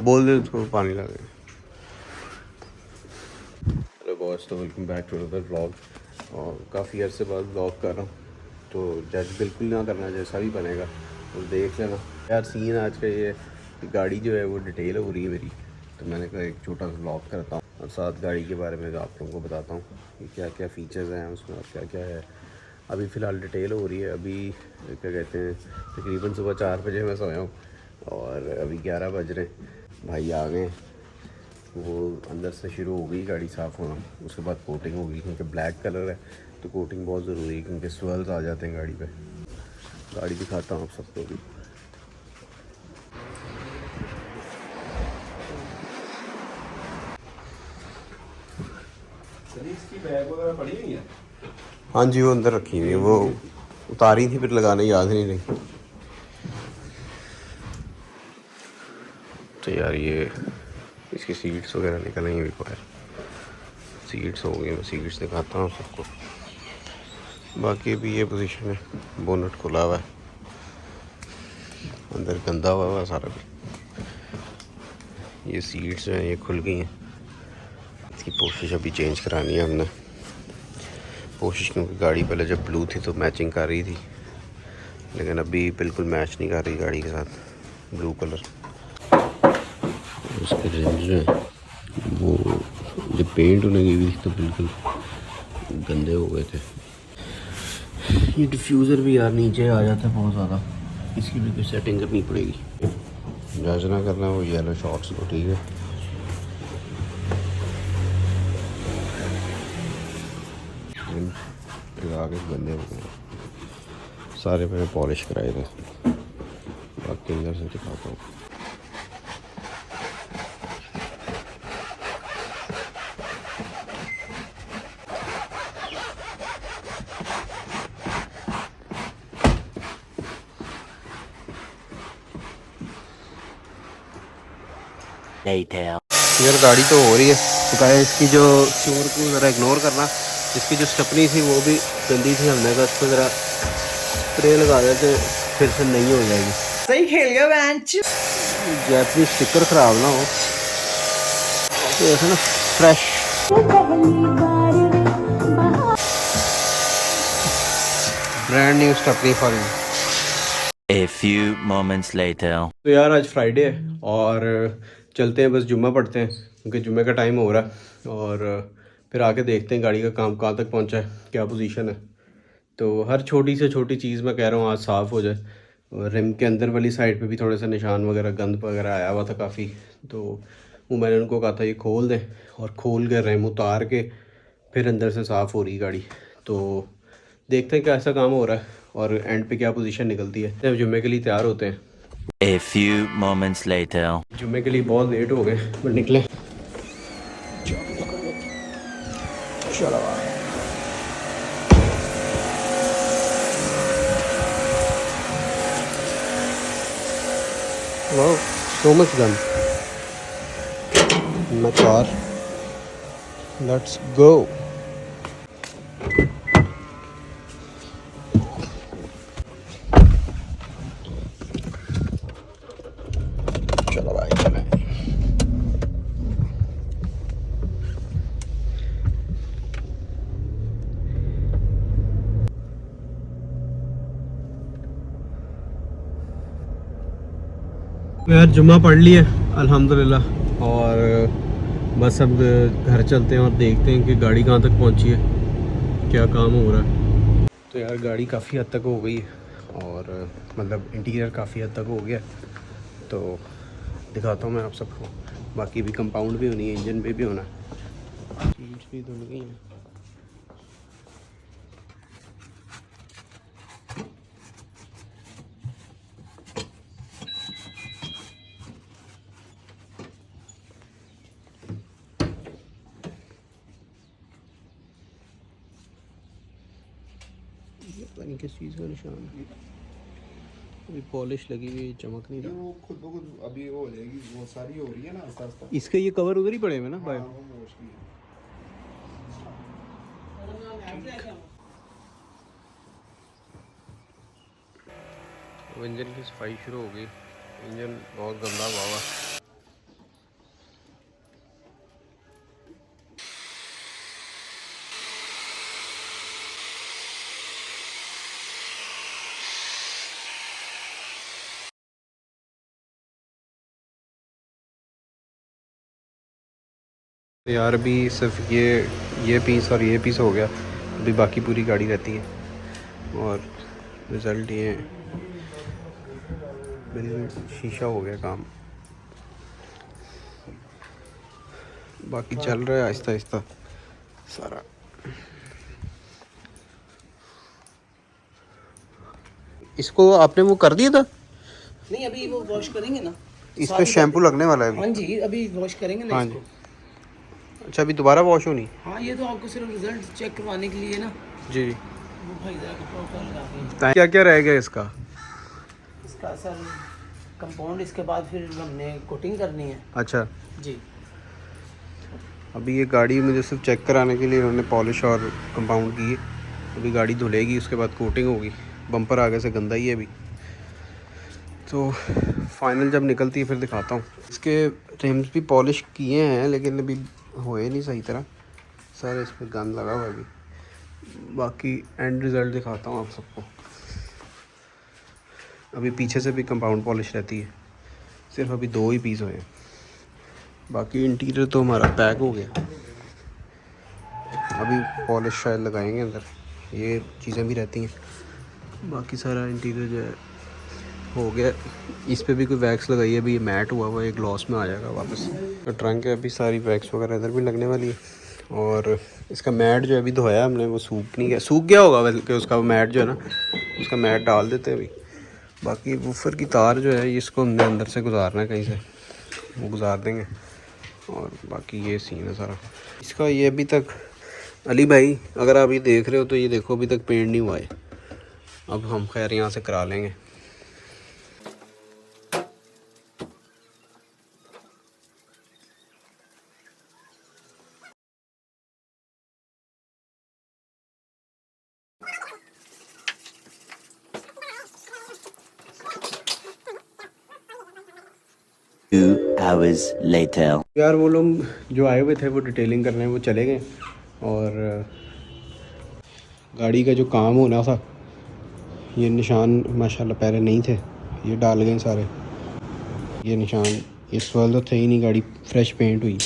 बोल दे उसको पानी ला दे। हेलो बॉस, तो welcome back to another vlog. और काफ़ी अर्से बाद व्लॉग कर रहा हूँ, तो जज बिल्कुल ना करना, जैसा भी बनेगा तो देख लेना। यार सीन आज का ये है कि गाड़ी जो है वो डिटेल हो रही है मेरी, तो मैंने कहा एक छोटा सा व्लॉग करता हूँ और साथ गाड़ी के बारे में आप लोगों को बताता हूँ कि क्या क्या फ़ीचर्स हैं उसमें और क्या क्या है। अभी फ़िलहाल डिटेल हो रही है। अभी क्या कहते हैं, तकरीबन सुबह 4 बजे मैं सोया हूँ और अभी 11 बज रहे हैं। भाई आ गए, वो अंदर से शुरू हो गई गाड़ी साफ़ होना, उसके बाद कोटिंग होगी क्योंकि ब्लैक कलर है तो कोटिंग बहुत ज़रूरी है क्योंकि स्वेल्स आ जाते हैं गाड़ी पे। गाड़ी दिखाता हूँ आप सबको भी। इसकी बैग वगैरह पड़ी हुई है। हाँ जी, वो अंदर रखी हुई है, वो उतारी थी फिर लगाने याद नहीं रही। तो यार ये इसकी सीट्स वगैरह निकलेंगी भी बाहर, सीट्स हो गई, मैं सीट्स दिखाता हूँ सबको। बाकी भी ये पोजीशन है, बोनट खुला हुआ है, अंदर गंदा हुआ है सारा भी। ये सीट्स जो हैं ये खुल गई हैं, इसकी पोस्टिश अभी चेंज करानी है हमने। कोशिश क्योंकि गाड़ी पहले जब ब्लू थी तो मैचिंग कर रही थी, लेकिन अभी बिल्कुल मैच नहीं कर रही गाड़ी के साथ ब्लू कलर। उसके रिम्स जो हैं वो जब पेंट होने की हुई तो बिल्कुल गंदे हो गए थे। ये डिफ्यूज़र भी यार नीचे आ जाता है बहुत ज़्यादा, इसकी भी कोई सेटिंग करनी पड़ेगी। जज ना करना वो येलो शॉर्ट्स को, ठीक है। लगा के गंदे हो गए सारे, मैंने पॉलिश कराए थे। बाकी अंदर से दिखाता हूँ। यार गाड़ी तो हो रही है, तो कहा इसकी जो शोर को ज़रा इग्नोर करना। इसकी जो स्टपनी थी वो भी गंदी थी, हमने कहा उसको ज़रा स्प्रे लगा देते फिर से नई हो जाएगी। सही खेल गया बेंच। जैपनीज स्टिकर ख़राब ना हो तो ऐसा ना fresh. Brand new stepney for you. A few moments later. तो यार आज फ्राइडे है और चलते हैं, बस जुम्मा पढ़ते हैं क्योंकि जुम्मे का टाइम हो रहा है। और फिर आके देखते हैं गाड़ी का काम कहाँ तक पहुँचा है, क्या पोजीशन है। तो हर छोटी से छोटी चीज़ मैं कह रहा हूँ आज साफ़ हो जाए। और रिम के अंदर वाली साइड पे भी थोड़े से निशान वगैरह, गंद वगैरह आया हुआ था काफ़ी, तो वो मैंने उनको कहा था ये खोल दें, और खोल के रिम उतार के फिर अंदर से साफ़ हो रही गाड़ी। तो देखते हैं कैसा काम हो रहा है और एंड पे क्या पोजीशन निकलती है। अब जुम्मे के लिए तैयार होते हैं। A few moments later. जुम्मे के लिए बहुत लेट हो गए बट निकले। चलो वाह, so much done in my car. Let's go. चलो भाई चलें। यार जुम्मा पढ़ लिया अल्हम्दुलिल्लाह, और बस अब घर चलते हैं और देखते हैं कि गाड़ी कहाँ तक पहुँची है, क्या काम हो रहा है। तो यार गाड़ी काफ़ी हद तक हो गई है और मतलब इंटीरियर काफ़ी हद तक हो गया, तो दिखाता हूँ मैं आप सबको। बाकी भी कंपाउंड भी होनी है, इंजन पे भी होना है, सीट्स भी धुल गई हैं। पता नहीं किस चीज़ का निशान है, अभी पॉलिश लगी हुई, चमक नहीं रहा। वो खुद ब खुद अभी वो हो जाएगी, वो सारी हो रही है ना आस्ता आस्ता। इसके ये कवर उधर ही पड़े हुए ना हाँ, बाहर। वो मोस्टली इंजन की सफाई शुरू हो गई। इंजन बहुत गंदा हुआ हुआ, यार अभी सिर्फ ये पीस और ये पीस हो गया, अभी बाकी पूरी गाड़ी रहती है। और रिज़ल्ट ये बिल्कुल शीशा हो गया काम, बाकी चल रहा है आहिस्ता आहिस्ता सारा। इसको आपने वो कर दिया था? नहीं, अभी वो वॉश करेंगे ना। इस पे शैम्पू लगने वाला है हाँ अभी। जी, अभी वॉश करेंगे ना हाँ इसको। अच्छा, अभी दोबारा वॉश होनी? हाँ, ये तो आपको सिर्फ रिजल्ट चेक करवाने के लिए ना। जी। वो भाई जरा कपड़ा उपड़ा लगा के क्या क्या रहेगा इसका? इसका सर कंपाउंड, इसके बाद फिर हमने कोटिंग करनी है। अच्छा, जी। अभी ये गाड़ी मुझे सिर्फ चेक कराने के लिए उन्होंने पॉलिश और कंपाउंड की है। अभी गाड़ी धुलेगी, उसके बाद कोटिंग होगी। बम्पर आगे से गंदा ही है अभी, तो फाइनल जब निकलती है फिर दिखाता हूँ। इसके रिम्स भी पॉलिश किए हैं लेकिन अभी होए नहीं सही तरह, सारे इस पर गंद लगा हुआ है अभी। बाकी एंड रिज़ल्ट दिखाता हूँ आप सबको। अभी पीछे से भी कंपाउंड पॉलिश रहती है, सिर्फ अभी 2 ही पीस हुए हैं। बाकी इंटीरियर तो हमारा पैक हो गया, अभी पॉलिश शायद लगाएंगे अंदर, ये चीज़ें भी रहती हैं। बाकी सारा इंटीरियर जो है हो गया। इस पे भी कोई वैक्स लगाई है, अभी ये मैट हुआ हुआ है, ग्लॉस में आ जाएगा वापस। तो ट्रंक है, अभी सारी वैक्स वगैरह इधर भी लगने वाली है। और इसका मैट जो है अभी धोया हमने, वो सूख नहीं गया, सूख गया होगा बल्कि उसका मैट जो है ना, उसका मैट डाल देते हैं अभी। बाकी वूफर की तार जो है इसको हमने अंदर से गुजारना है कहीं से, वो गुजार देंगे। और बाकी ये सीन है सारा इसका। ये अभी तक अली भाई अगर आप ये देख रहे हो तो ये देखो अभी तक पेंट नहीं हुआ है। अब हम खैर यहाँ से करा लेंगे। Two hours later. यार वो लोग जो आए हुए थे वो डिटेलिंग करने, वो चले गए। और गाड़ी का जो काम होना था, ये निशान माशाल्लाह पहले नहीं थे, ये डाल गए सारे। ये निशान इस वाल तो थे ही नहीं, गाड़ी फ्रेश पेंट हुई।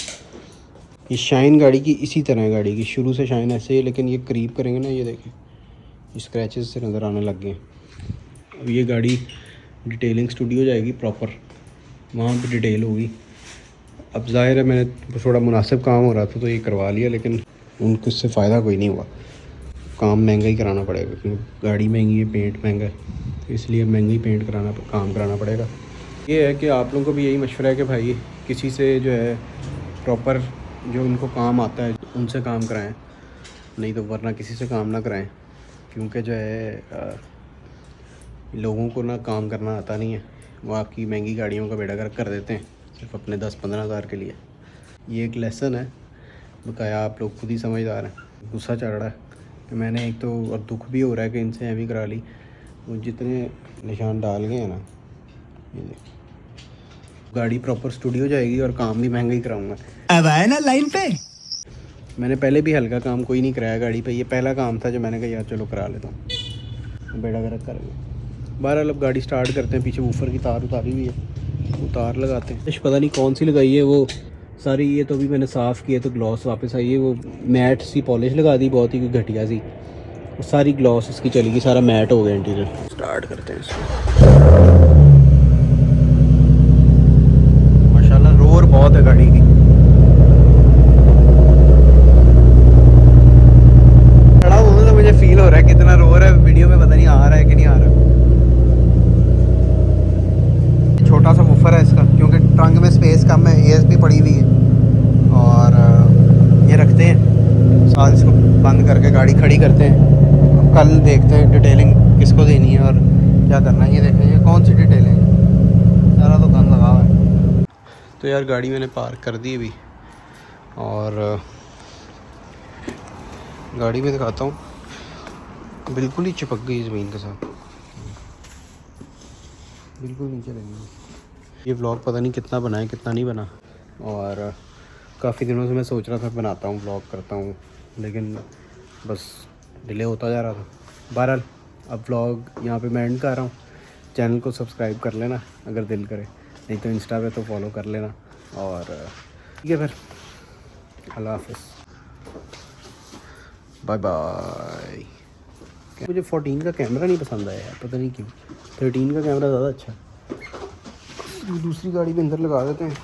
ये शाइन गाड़ी की इसी तरह है, गाड़ी की शुरू से शाइन ऐसे ही, लेकिन ये करीब करेंगे ना, ये देखें ये स्क्रैचेस से नज़र आने लग गए। अब ये गाड़ी डिटेलिंग स्टूडियो जाएगी प्रॉपर, वहाँ पे डिटेल होगी। अब ज़ाहिर है मैंने थोड़ा मुनासिब काम हो रहा था तो ये करवा लिया, लेकिन उनको इससे फ़ायदा कोई नहीं हुआ। काम महंगा ही कराना पड़ेगा क्योंकि गाड़ी महंगी है, पेंट महंगा है, तो इसलिए महंगा ही पेंट काम कराना पड़ेगा। ये है कि आप लोगों को भी यही मशवरा है कि भाई किसी से जो है प्रॉपर जो उनको काम आता है उनसे काम कराएं, नहीं तो वरना किसी से काम ना कराएं। क्योंकि जो है लोगों को ना काम करना आता नहीं है, वो आपकी महंगी गाड़ियों का बेड़ा गर्क कर देते हैं सिर्फ अपने 10-15 हज़ार के लिए। ये एक लेसन है, बकाया आप लोग खुद ही समझदार हैं। गुस्सा चढ़ रहा है कि मैंने एक तो, और दुख भी हो रहा है कि इनसे एवी करा ली। वो जितने निशान डाल गए हैं ना, ये देखिए गाड़ी प्रॉपर स्टूडियो जाएगी और काम भी महंगा ही कराऊंगा। अब आए ना लाइन पे। मैंने पहले भी हल्का काम कोई नहीं कराया गाड़ी पे, ये पहला काम था जो मैंने कहा यार चलो करा लेता हूँ, बेड़ा गर्क करेंगे। बहरहाल अब गाड़ी स्टार्ट करते हैं। पीछे वूफर की तार उतारी हुई है, वो तार लगाते हैं। पता नहीं कौन सी लगाई है वो सारी, ये तो अभी मैंने साफ़ किया तो ग्लॉस वापस आई है। वो मैट सी पॉलिश लगा दी बहुत ही घटिया सी, वो सारी ग्लॉस इसकी चली गई, सारा मैट हो गया इंटीरियर। स्टार्ट करते हैं इसको। माशाल्लाह रोर बहुत है गाड़ी की। खड़ा हूँ तो मुझे फील हो रहा है कितना रोर है, वीडियो में पता नहीं आ रहा है कि नहीं आ रहा। छोटा सा वूफर है इसका क्योंकि ट्रंक में स्पेस कम है, एएसपी पड़ी हुई है। और ये रखते हैं साथ, इसको बंद करके गाड़ी खड़ी करते हैं। अब कल देखते हैं डिटेलिंग किसको देनी है और क्या करना है। ये देखें ये कौन सी डिटेलिंग, सारा तो गंद लगा हुआ है। तो यार गाड़ी मैंने पार्क कर दी अभी, और गाड़ी में दिखाता हूँ, बिल्कुल ही चिपक गई ज़मीन के साथ, बिल्कुल नीचे लगी। ये व्लॉग पता नहीं कितना बना है कितना नहीं बना, और काफ़ी दिनों से मैं सोच रहा था बनाता हूँ व्लॉग करता हूँ, लेकिन बस डिले होता जा रहा था। बहरहाल अब व्लॉग यहाँ पे मैं एंड कर रहा हूँ। चैनल को सब्सक्राइब कर लेना अगर दिल करे, नहीं तो इंस्टा पे तो फॉलो कर लेना। और ठीक है फिर अल्लाह हाफिज़, बाय बाय। मुझे 14 का कैमरा नहीं पसंद आया यार, पता नहीं क्यों। 13 का कैमरा ज़्यादा अच्छा है। दूसरी गाड़ी भी अंदर लगा देते हैं,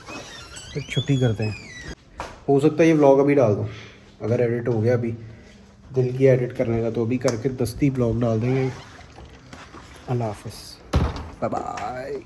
फिर छुट्टी करते हैं। हो सकता है ये व्लॉग अभी डाल दूँ, अगर एडिट हो गया अभी, दिल की एडिट करने का, तो अभी करके दस्ती व्लॉग डाल देंगे। अल्लाह हाफिज़, बाय बाय।